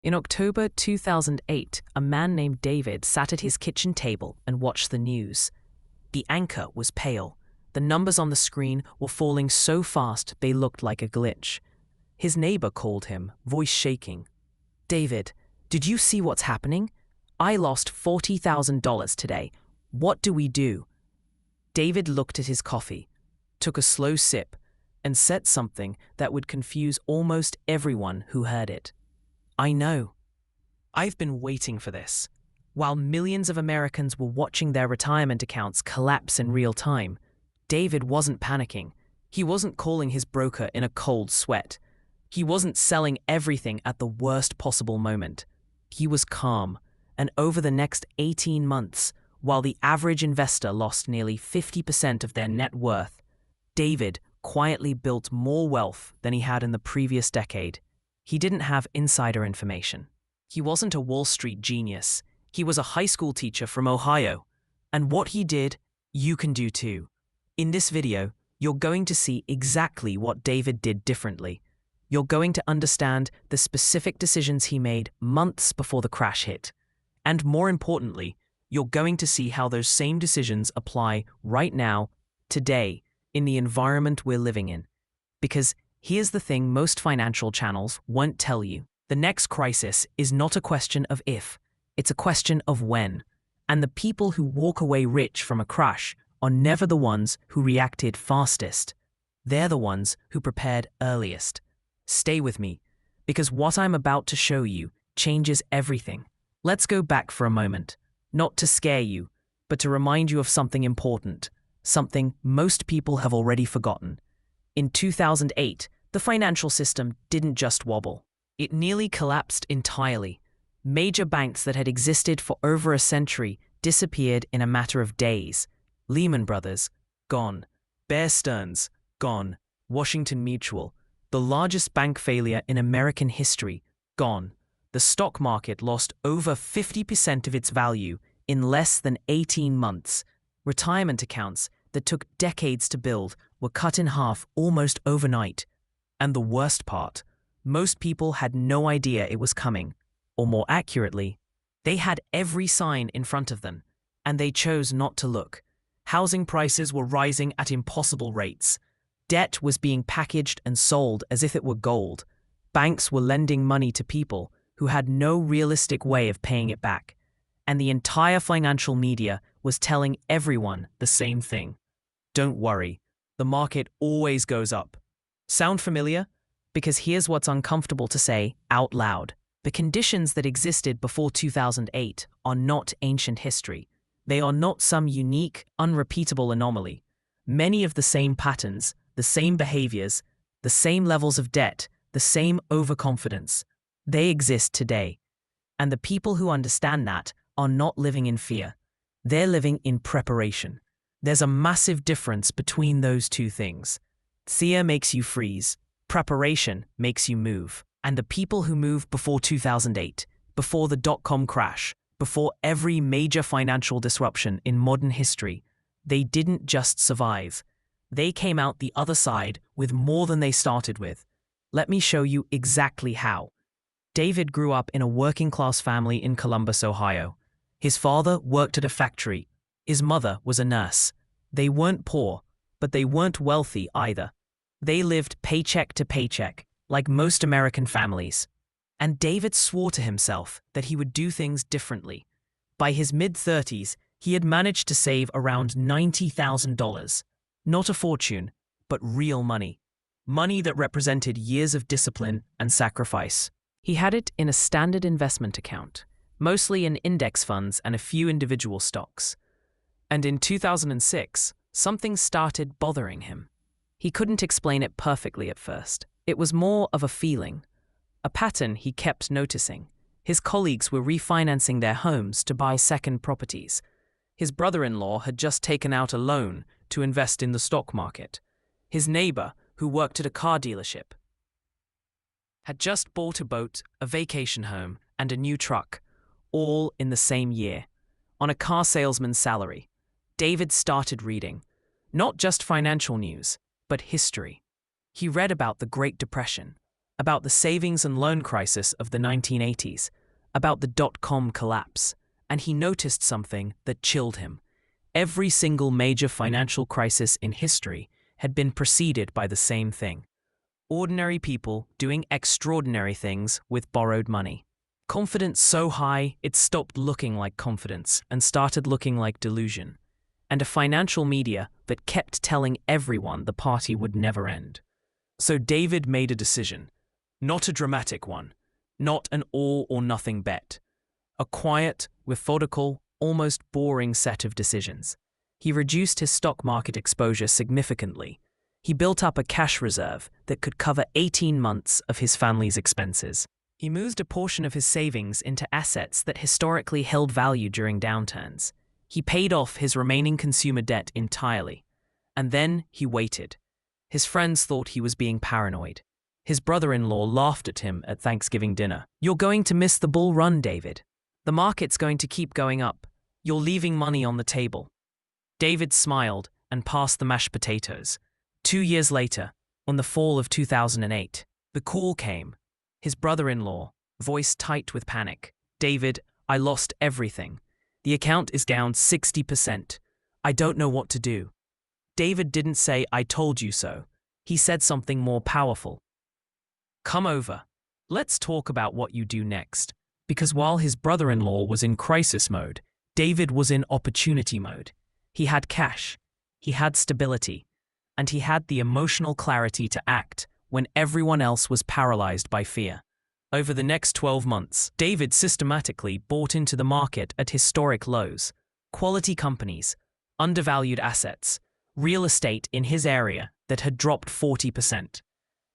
In October 2008, a man named David sat at his kitchen table and watched the news. The anchor was pale. The numbers on the screen were falling so fast they looked like a glitch. His neighbor called him, voice shaking. "David, did you see what's happening? I lost $40,000 today. What do we do?" David looked at his coffee, took a slow sip, and said something that would confuse almost everyone who heard it. "I know. I've been waiting for this." While millions of Americans were watching their retirement accounts collapse in real time, David wasn't panicking. He wasn't calling his broker in a cold sweat. He wasn't selling everything at the worst possible moment. He was calm, and over the next 18 months, while the average investor lost nearly 50% of their net worth, David quietly built more wealth than he had in the previous decade. He didn't have insider information. He wasn't a Wall Street genius. He was a high school teacher from Ohio. And what he did, you can do too. In this video, you're going to see exactly what David did differently. You're going to understand the specific decisions he made months before the crash hit. And more importantly, you're going to see how those same decisions apply right now, today, in the environment we're living in. Because here's the thing most financial channels won't tell you. The next crisis is not a question of if, it's a question of when. And the people who walk away rich from a crash are never the ones who reacted fastest. They're the ones who prepared earliest. Stay with me, because what I'm about to show you changes everything. Let's go back for a moment, not to scare you, but to remind you of something important, something most people have already forgotten. In 2008, the financial system didn't just wobble. It nearly collapsed entirely. Major banks that had existed for over a century disappeared in a matter of days. Lehman Brothers, gone. Bear Stearns, gone. Washington Mutual, the largest bank failure in American history, gone. The stock market lost over 50% of its value in less than 18 months. Retirement accounts that took decades to build were cut in half almost overnight. And the worst part, most people had no idea it was coming. Or more accurately, they had every sign in front of them, and they chose not to look. Housing prices were rising at impossible rates. Debt was being packaged and sold as if it were gold. Banks were lending money to people who had no realistic way of paying it back. And the entire financial media was telling everyone the same thing. Don't worry, the market always goes up. Sound familiar? Because here's what's uncomfortable to say out loud. The conditions that existed before 2008 are not ancient history. They are not some unique, unrepeatable anomaly. Many of the same patterns, the same behaviors, the same levels of debt, the same overconfidence, they exist today. And the people who understand that are not living in fear. They're living in preparation. There's a massive difference between those two things. Fear makes you freeze. Preparation makes you move. And the people who moved before 2008, before the dot-com crash, before every major financial disruption in modern history, they didn't just survive. They came out the other side with more than they started with. Let me show you exactly how. David grew up in a working-class family in Columbus, Ohio. His father worked at a factory. His mother was a nurse. They weren't poor, but they weren't wealthy either. They lived paycheck to paycheck, like most American families. And David swore to himself that he would do things differently. By his mid-30s, he had managed to save around $90,000. Not a fortune, but real money. Money that represented years of discipline and sacrifice. He had it in a standard investment account, mostly in index funds and a few individual stocks. And in 2006, something started bothering him. He couldn't explain it perfectly at first. It was more of a feeling, a pattern he kept noticing. His colleagues were refinancing their homes to buy second properties. His brother-in-law had just taken out a loan to invest in the stock market. His neighbor, who worked at a car dealership, had just bought a boat, a vacation home, and a new truck, all in the same year, on a car salesman's salary. David started reading, not just financial news, but history. He read about the Great Depression, about the savings and loan crisis of the 1980s, about the dot-com collapse, and he noticed something that chilled him. Every single major financial crisis in history had been preceded by the same thing. Ordinary people doing extraordinary things with borrowed money. Confidence so high it stopped looking like confidence and started looking like delusion. And a financial media that kept telling everyone the party would never end. So David made a decision. Not a dramatic one. Not an all-or-nothing bet. A quiet, methodical, almost boring set of decisions. He reduced his stock market exposure significantly. He built up a cash reserve that could cover 18 months of his family's expenses. He moved a portion of his savings into assets that historically held value during downturns. He paid off his remaining consumer debt entirely. And then he waited. His friends thought he was being paranoid. His brother-in-law laughed at him at Thanksgiving dinner. "You're going to miss the bull run, David. The market's going to keep going up. You're leaving money on the table." David smiled and passed the mashed potatoes. 2 years later, on the fall of 2008, the call came. His brother-in-law, voice tight with panic. "David, I lost everything. The account is down 60%. I don't know what to do." David didn't say, "I told you so." He said something more powerful. "Come over. Let's talk about what you do next." Because while his brother-in-law was in crisis mode, David was in opportunity mode. He had cash, he had stability, and he had the emotional clarity to act when everyone else was paralyzed by fear. Over the next 12 months, David systematically bought into the market at historic lows. Quality companies, undervalued assets, real estate in his area that had dropped 40%.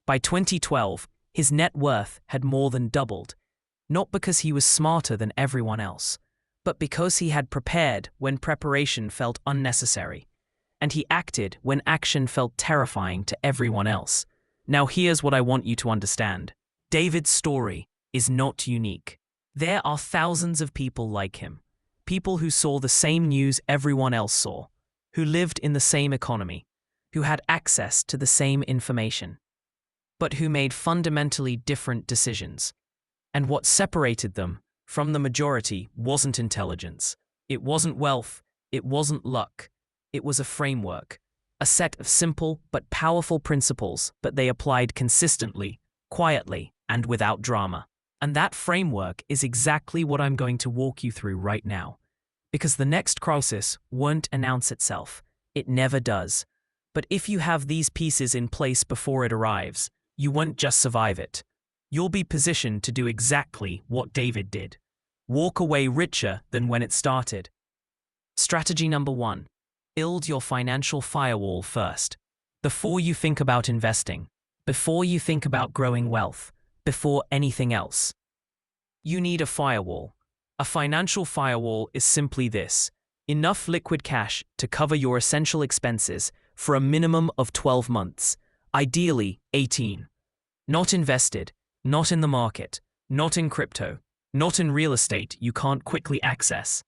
By 2012, his net worth had more than doubled, not because he was smarter than everyone else, but because he had prepared when preparation felt unnecessary, and he acted when action felt terrifying to everyone else. Now here's what I want you to understand. David's story is not unique. There are thousands of people like him, people who saw the same news everyone else saw, who lived in the same economy, who had access to the same information, but who made fundamentally different decisions. And what separated them from the majority wasn't intelligence. It wasn't wealth. It wasn't luck. It was a framework, a set of simple but powerful principles that they applied consistently, quietly, and without drama. And that framework is exactly what I'm going to walk you through right now. Because the next crisis won't announce itself. It never does. But if you have these pieces in place before it arrives, you won't just survive it. You'll be positioned to do exactly what David did. Walk away richer than when it started. Strategy number 1. Build your financial firewall first. Before you think about investing, before you think about growing wealth, before anything else, you need a firewall. A financial firewall is simply this: enough liquid cash to cover your essential expenses for a minimum of 12 months, ideally 18. Not invested, not in the market, not in crypto, not in real estate you can't quickly access.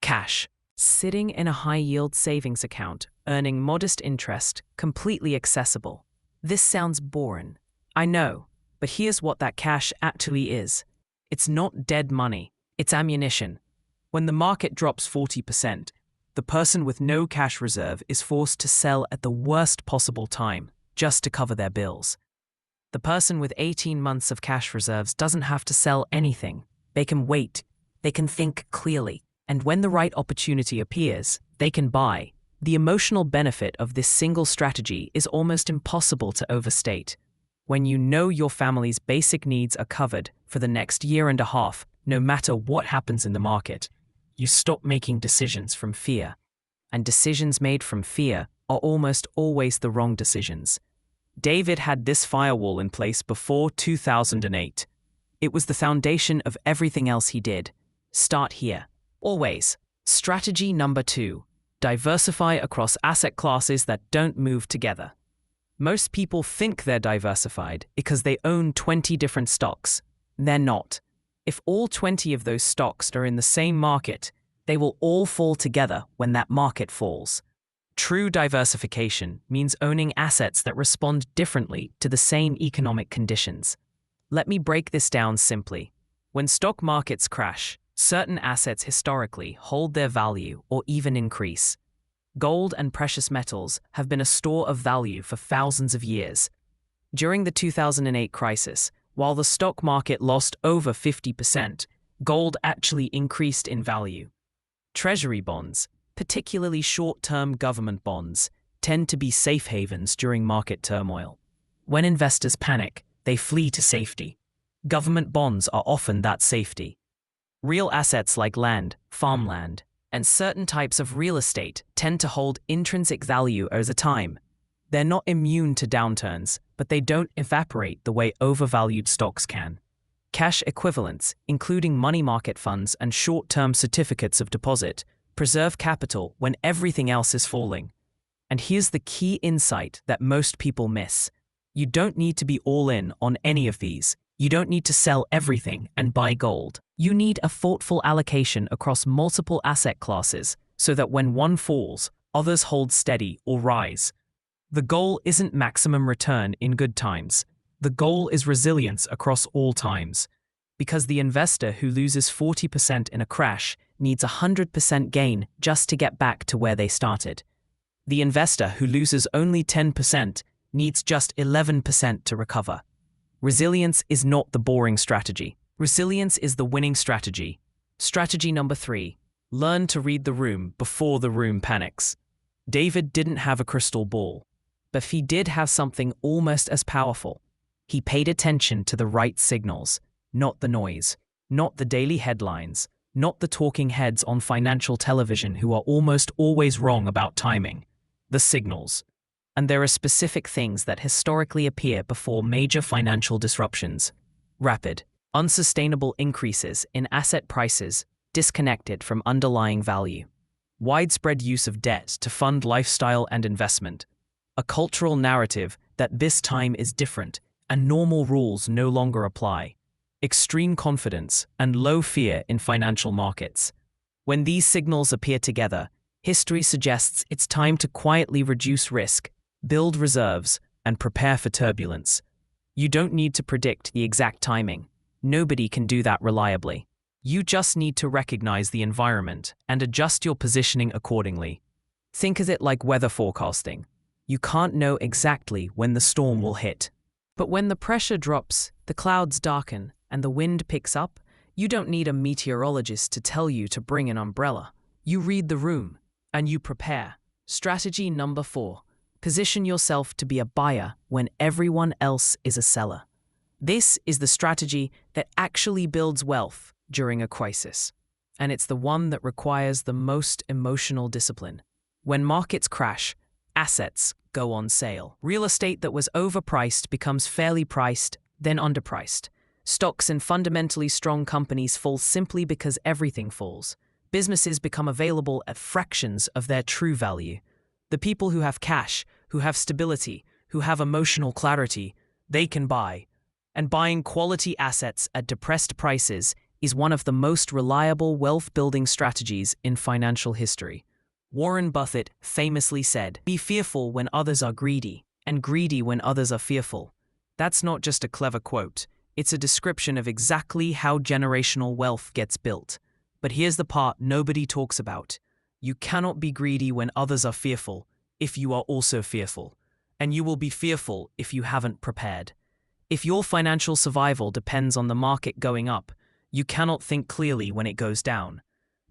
Cash. Sitting in a high-yield savings account, earning modest interest, completely accessible. This sounds boring. I know, but here's what that cash actually is. It's not dead money, it's ammunition. When the market drops 40%, the person with no cash reserve is forced to sell at the worst possible time, just to cover their bills. The person with 18 months of cash reserves doesn't have to sell anything. They can wait, they can think clearly, and when the right opportunity appears, they can buy. The emotional benefit of this single strategy is almost impossible to overstate. When you know your family's basic needs are covered for the next year and a half, no matter what happens in the market, you stop making decisions from fear. And decisions made from fear are almost always the wrong decisions. David had this firewall in place before 2008. It was the foundation of everything else he did. Start here. Always. Strategy number 2. Diversify across asset classes that don't move together. Most people think they're diversified because they own 20 different stocks. They're not. If all 20 of those stocks are in the same market, they will all fall together when that market falls. True diversification means owning assets that respond differently to the same economic conditions. Let me break this down simply. When stock markets crash, certain assets historically hold their value or even increase. Gold and precious metals have been a store of value for thousands of years. During the 2008 crisis, while the stock market lost over 50%, gold actually increased in value. Treasury bonds, particularly short-term government bonds, tend to be safe havens during market turmoil. When investors panic, they flee to safety. Government bonds are often that safety. Real assets like land, farmland, and certain types of real estate tend to hold intrinsic value over time. They're not immune to downturns, but they don't evaporate the way overvalued stocks can. Cash equivalents, including money market funds and short-term certificates of deposit, preserve capital when everything else is falling. And here's the key insight that most people miss. You don't need to be all in on any of these. You don't need to sell everything and buy gold. You need a thoughtful allocation across multiple asset classes so that when one falls, others hold steady or rise. The goal isn't maximum return in good times. The goal is resilience across all times. Because the investor who loses 40% in a crash needs 100% gain just to get back to where they started. The investor who loses only 10% needs just 11% to recover. Resilience is not the boring strategy. Resilience is the winning strategy. Strategy number 3. Learn to read the room before the room panics. David didn't have a crystal ball, but he did have something almost as powerful. He paid attention to the right signals, not the noise, not the daily headlines, not the talking heads on financial television who are almost always wrong about timing. The signals. And there are specific things that historically appear before major financial disruptions. Rapid, unsustainable increases in asset prices disconnected from underlying value. Widespread use of debt to fund lifestyle and investment. A cultural narrative that this time is different and normal rules no longer apply. Extreme confidence and low fear in financial markets. When these signals appear together, history suggests it's time to quietly reduce risk, build reserves, and prepare for turbulence. You don't need to predict the exact timing. Nobody can do that reliably. You just need to recognize the environment and adjust your positioning accordingly. Think of it like weather forecasting. You can't know exactly when the storm will hit. But when the pressure drops, the clouds darken, and the wind picks up, you don't need a meteorologist to tell you to bring an umbrella. You read the room, and you prepare. Strategy number 4. Position yourself to be a buyer when everyone else is a seller. This is the strategy that actually builds wealth during a crisis. And it's the one that requires the most emotional discipline. When markets crash, assets go on sale. Real estate that was overpriced becomes fairly priced, then underpriced. Stocks in fundamentally strong companies fall simply because everything falls. Businesses become available at fractions of their true value. The people who have cash, who have stability, who have emotional clarity, they can buy. And buying quality assets at depressed prices is one of the most reliable wealth-building strategies in financial history. Warren Buffett famously said, "Be fearful when others are greedy, and greedy when others are fearful." That's not just a clever quote. It's a description of exactly how generational wealth gets built. But here's the part nobody talks about. You cannot be greedy when others are fearful if you are also fearful. And you will be fearful if you haven't prepared. If your financial survival depends on the market going up, you cannot think clearly when it goes down.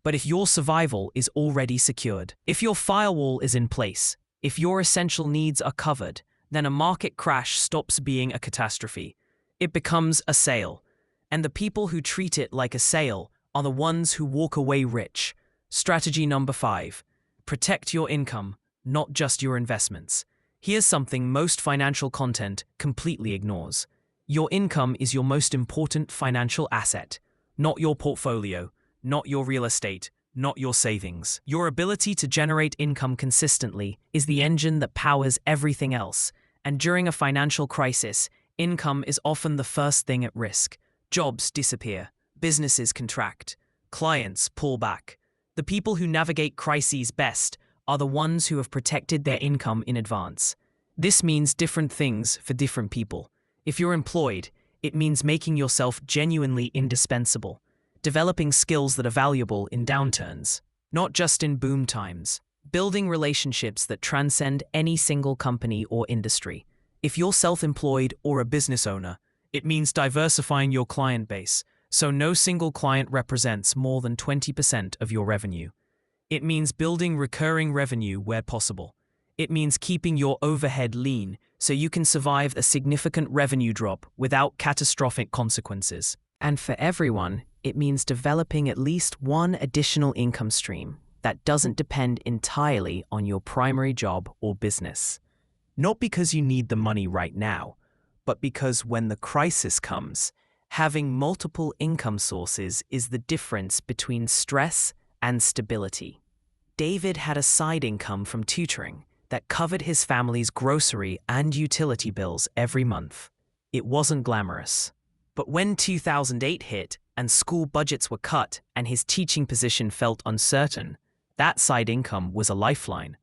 But if your survival is already secured, if your firewall is in place, if your essential needs are covered, then a market crash stops being a catastrophe. It becomes a sale. And the people who treat it like a sale are the ones who walk away rich. Strategy number 5. Protect your income, not just your investments. Here's something most financial content completely ignores. Your income is your most important financial asset, not your portfolio, not your real estate, not your savings. Your ability to generate income consistently is the engine that powers everything else. And during a financial crisis, income is often the first thing at risk. Jobs disappear, businesses contract, clients pull back. The people who navigate crises best are the ones who have protected their income in advance. This means different things for different people. If you're employed, it means making yourself genuinely indispensable, developing skills that are valuable in downturns, not just in boom times, building relationships that transcend any single company or industry. If you're self-employed or a business owner, it means diversifying your client base, so no single client represents more than 20% of your revenue. It means building recurring revenue where possible. It means keeping your overhead lean so you can survive a significant revenue drop without catastrophic consequences. And for everyone, it means developing at least one additional income stream that doesn't depend entirely on your primary job or business. Not because you need the money right now, but because when the crisis comes, having multiple income sources is the difference between stress and stability. David had a side income from tutoring that covered his family's grocery and utility bills every month. It wasn't glamorous. But when 2008 hit and school budgets were cut and his teaching position felt uncertain, that side income was a lifeline.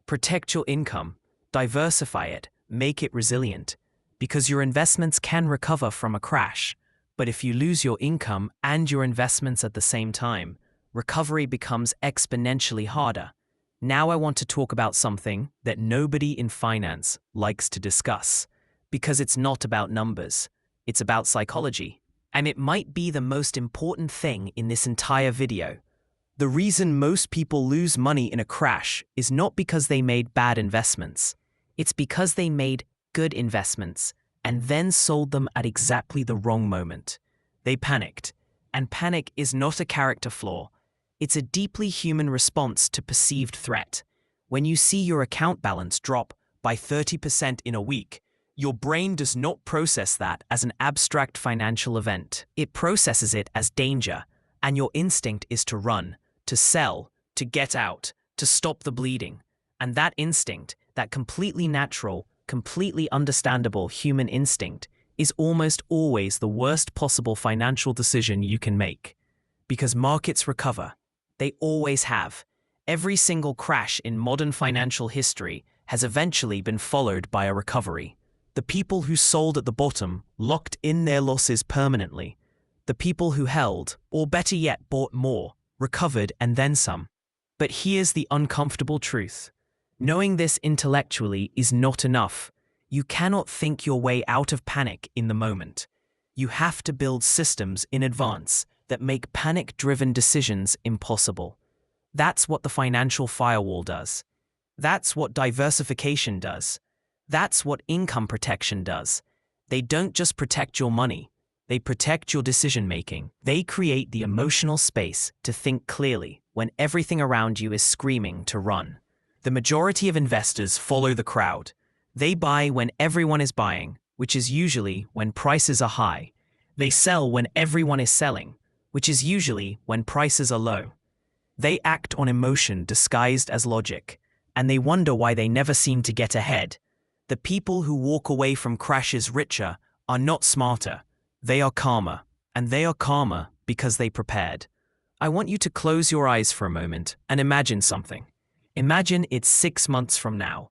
Protect your income, diversify it, make it resilient, because your investments can recover from a crash. But if you lose your income and your investments at the same time, recovery becomes exponentially harder. Now I want to talk about something that nobody in finance likes to discuss, because it's not about numbers, it's about psychology. And it might be the most important thing in this entire video. The reason most people lose money in a crash is not because they made bad investments. It's because they made good investments and then sold them at exactly the wrong moment. They panicked. And panic is not a character flaw. It's a deeply human response to perceived threat. When you see your account balance drop by 30% in a week, your brain does not process that as an abstract financial event. It processes it as danger, and your instinct is to run, to sell, to get out, to stop the bleeding. And that instinct, that completely natural, completely understandable human instinct, is almost always the worst possible financial decision you can make. Because markets recover. They always have. Every single crash in modern financial history has eventually been followed by a recovery. The people who sold at the bottom locked in their losses permanently. The people who held, or better yet bought more, recovered and then some. But here's the uncomfortable truth. Knowing this intellectually is not enough. You cannot think your way out of panic in the moment. You have to build systems in advance that make panic-driven decisions impossible. That's what the financial firewall does. That's what diversification does. That's what income protection does. They don't just protect your money. They protect your decision-making. They create the emotional space to think clearly when everything around you is screaming to run. The majority of investors follow the crowd. They buy when everyone is buying, which is usually when prices are high. They sell when everyone is selling, which is usually when prices are low. They act on emotion disguised as logic, and they wonder why they never seem to get ahead. The people who walk away from crashes richer are not smarter. They are calmer, and they are calmer because they prepared. I want you to close your eyes for a moment and imagine something. Imagine it's 6 months from now.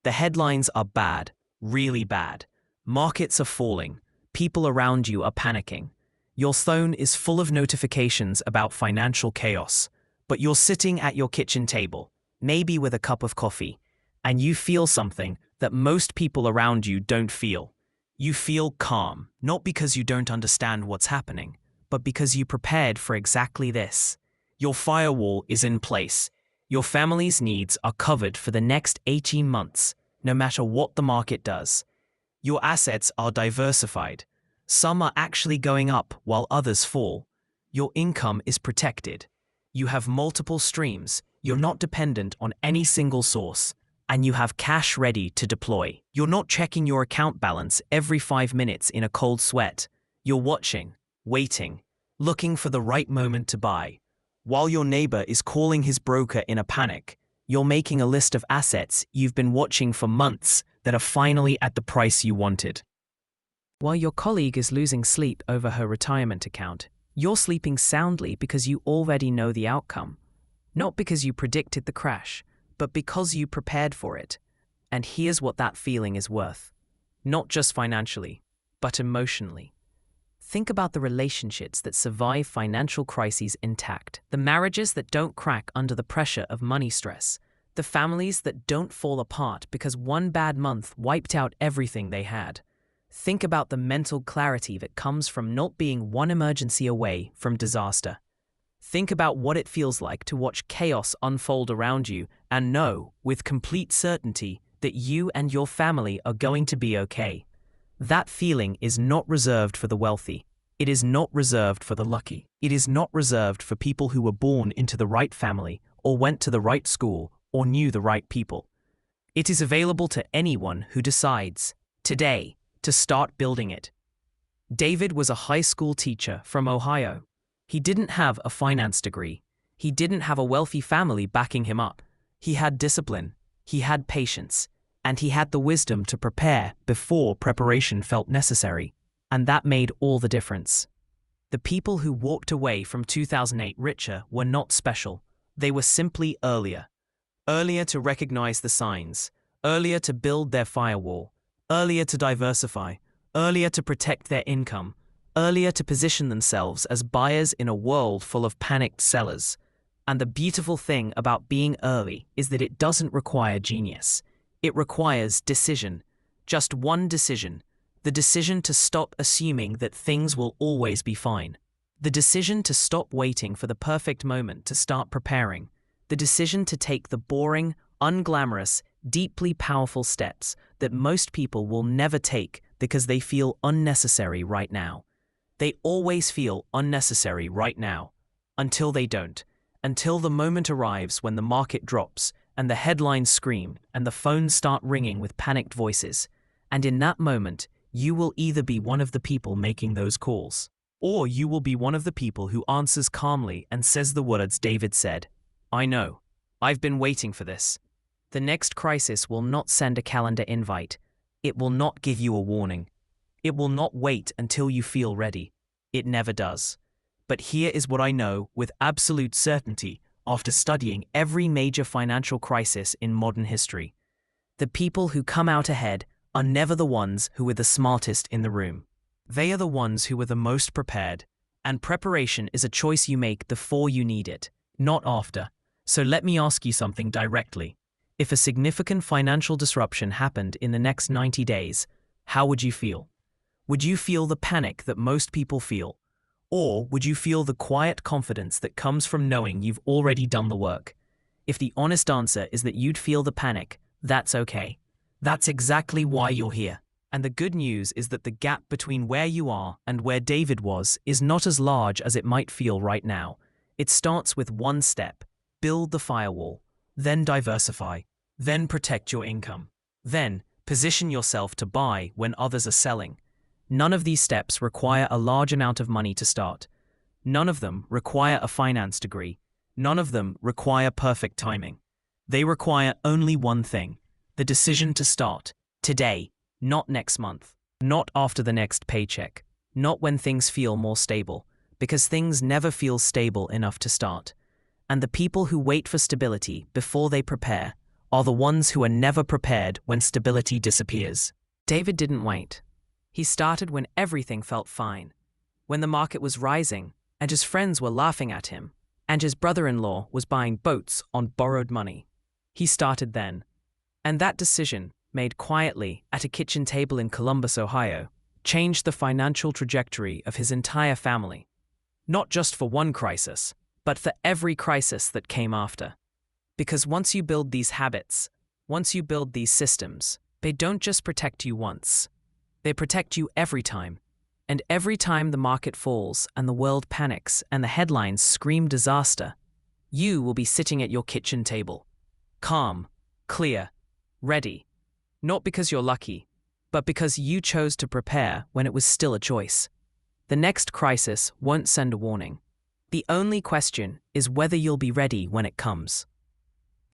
The headlines are bad, really bad. Markets are falling. People around you are panicking. Your phone is full of notifications about financial chaos, but you're sitting at your kitchen table, maybe with a cup of coffee, and you feel something that most people around you don't feel. You feel calm, not because you don't understand what's happening, but because you prepared for exactly this. Your firewall is in place. Your family's needs are covered for the next 18 months, no matter what the market does. Your assets are diversified. Some are actually going up while others fall. Your income is protected. You have multiple streams. You're not dependent on any single source. And you have cash ready to deploy. You're not checking your account balance every 5 minutes in a cold sweat. You're watching, waiting, looking for the right moment to buy. While your neighbor is calling his broker in a panic, you're making a list of assets you've been watching for months that are finally at the price you wanted. While your colleague is losing sleep over her retirement account, you're sleeping soundly because you already know the outcome. Not because you predicted the crash, but because you prepared for it. And here's what that feeling is worth. Not just financially, but emotionally. Think about the relationships that survive financial crises intact, the marriages that don't crack under the pressure of money stress, the families that don't fall apart because one bad month wiped out everything they had. Think about the mental clarity that comes from not being one emergency away from disaster. Think about what it feels like to watch chaos unfold around you and know, with complete certainty, that you and your family are going to be okay. That feeling is not reserved for the wealthy. It is not reserved for the lucky. It is not reserved for people who were born into the right family, or went to the right school, or knew the right people. It is available to anyone who decides, today, to start building it. David was a high school teacher from Ohio. He didn't have a finance degree. He didn't have a wealthy family backing him up. He had discipline. He had patience. And he had the wisdom to prepare before preparation felt necessary. And that made all the difference. The people who walked away from 2008 richer were not special. They were simply earlier. Earlier to recognize the signs. Earlier to build their firewall. Earlier to diversify. Earlier to protect their income. Earlier to position themselves as buyers in a world full of panicked sellers. And the beautiful thing about being early is that it doesn't require genius. It requires decision. Just one decision. The decision to stop assuming that things will always be fine. The decision to stop waiting for the perfect moment to start preparing. The decision to take the boring, unglamorous, deeply powerful steps that most people will never take because they feel unnecessary right now. They always feel unnecessary right now. Until they don't. Until the moment arrives when the market drops, and the headlines scream, and the phones start ringing with panicked voices. And in that moment, you will either be one of the people making those calls, or you will be one of the people who answers calmly and says the words David said, I know. I've been waiting for this. The next crisis will not send a calendar invite. It will not give you a warning. It will not wait until you feel ready. It never does. But here is what I know with absolute certainty after studying every major financial crisis in modern history. The people who come out ahead are never the ones who are the smartest in the room. They are the ones who are the most prepared, and preparation is a choice you make before you need it, not after. So let me ask you something directly. If a significant financial disruption happened in the next 90 days, how would you feel? Would you feel the panic that most people feel? Or would you feel the quiet confidence that comes from knowing you've already done the work? If the honest answer is that you'd feel the panic, that's okay. That's exactly why you're here. And the good news is that the gap between where you are and where David was is not as large as it might feel right now. It starts with one step. Build the firewall. Then diversify. Then protect your income. Then position yourself to buy when others are selling. None of these steps require a large amount of money to start. None of them require a finance degree. None of them require perfect timing. They require only one thing: the decision to start. Today, not next month. Not after the next paycheck. Not when things feel more stable, because things never feel stable enough to start. And the people who wait for stability before they prepare are the ones who are never prepared when stability disappears. David didn't wait. He started when everything felt fine, when the market was rising and his friends were laughing at him, and his brother-in-law was buying boats on borrowed money. He started then. And that decision, made quietly at a kitchen table in Columbus, Ohio, changed the financial trajectory of his entire family. Not just for one crisis, but for every crisis that came after. Because once you build these habits, once you build these systems, they don't just protect you once. They protect you every time. And every time the market falls and the world panics and the headlines scream disaster, you will be sitting at your kitchen table. Calm, clear, ready. Not because you're lucky, but because you chose to prepare when it was still a choice. The next crisis won't send a warning. The only question is whether you'll be ready when it comes.